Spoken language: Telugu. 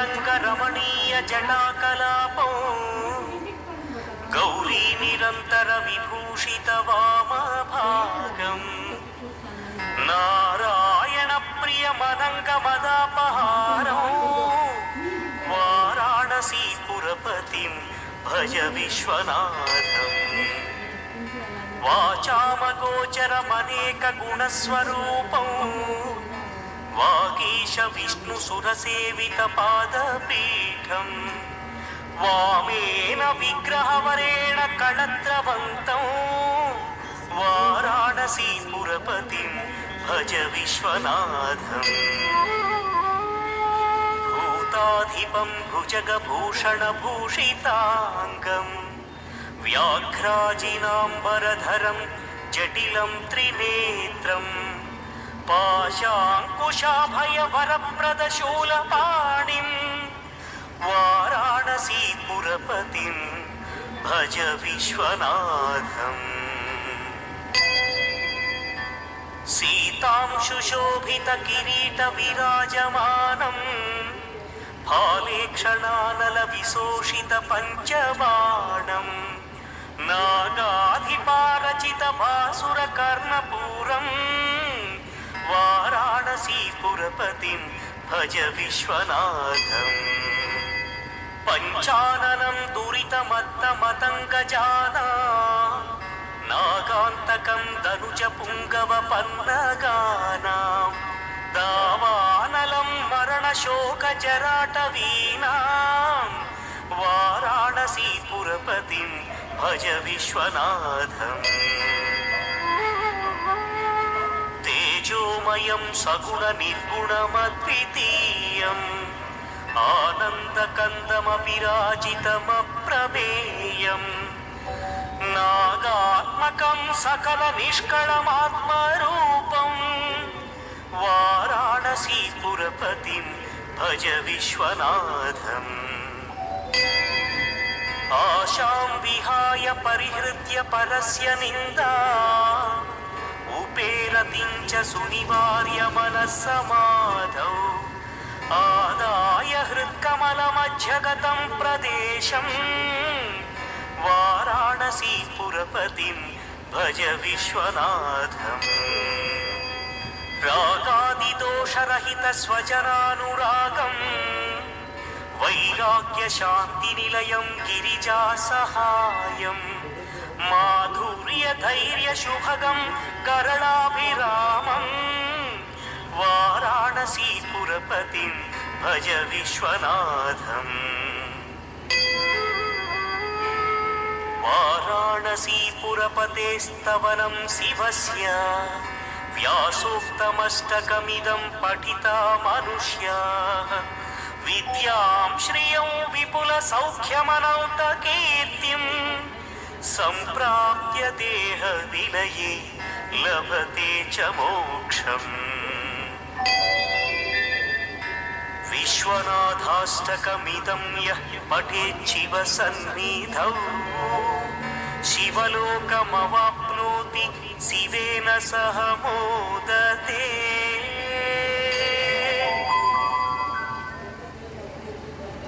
తరంగరమణీయ జటాకలాపం గౌరీ నిరంతర విభూషిత వామభాగం నారాయణ ప్రియ మదంగమదాపహారం వారాణసీపురపతిం భజ విశ్వనాథం వాచామగోచరమనేక గుణస్వరూపం వాగీశ విష్ణు సురసేవిత పాదపీఠం వామేన విగ్రహవరేణ కళత్రవంతం వారాణసీపురపతిం భజ విశ్వనాథం భూతాధిపం భుజగభూషణభూషితాంగం వ్యాఘ్రాజినాంబరధరం జటిలం త్రినేత్రం పాశాంకుశాభయవరప్రదశూలపాణిం వారాణసీపురపతిం భజ విశ్వనాథం సీతాంశుశోభిత కిరీట విరాజమానం ఫాలేక్షణానల విశోషిత పంచబాణం నాగాధిపారచిత భాసుర కర్ణపూరం వారాణసీపురపతిం భజ విశ్వనాథం పంచాననం దురితమత్తమతంగజానా నాగాంతకం ధనుజ పుంగవ పన్నగానాం దావానలం మరణశోక జరాటవీనాం వారాణసీపురపతిం భజ విశ్వనాథం తేజోమయం సగుణ నిర్గుణమద్వితీయం ఆనందకందమవిరాజితమప్రమేయం నాగాత్మకం సకల నిష్కళమాత్మరూపం వారాణసీపురపతిం భజ విశ్వనాథం ఆశాం విహాయ పరిహృత్య పరస్య నిందా ఉపేరతిం చ సునివార్య మనస్సమాధౌ ఆదాయ హృత్కమలమధ్యగతం ప్రదేశం వారాణసీపురపతిం భజ విశ్వనాథం రాగాదిదోషరహిత స్వజనానురాగం వైరాగ్య శాంతి నిలయం గిరిజా సహాయం మాధుర్య ధైర్య శుభగం కరళాభిరామం వారాణసీపురపతిం భజ విశ్వనాథం వారాణసీపురపతేస్తవనం శివస్య వ్యాసోక్తమష్టకమిదం పఠితా మనుష్యాః విద్యాం శ్రియం విపుల సౌఖ్యమనంత కీర్తిం సంప్రాప్య దేహ విలయే లభతే చ మోక్షం విశ్వనాథాష్టకమిదం యః పఠేచ్చివ సన్నిధౌ శివలోకమవాప్నోతి శివేన సహ మోదతే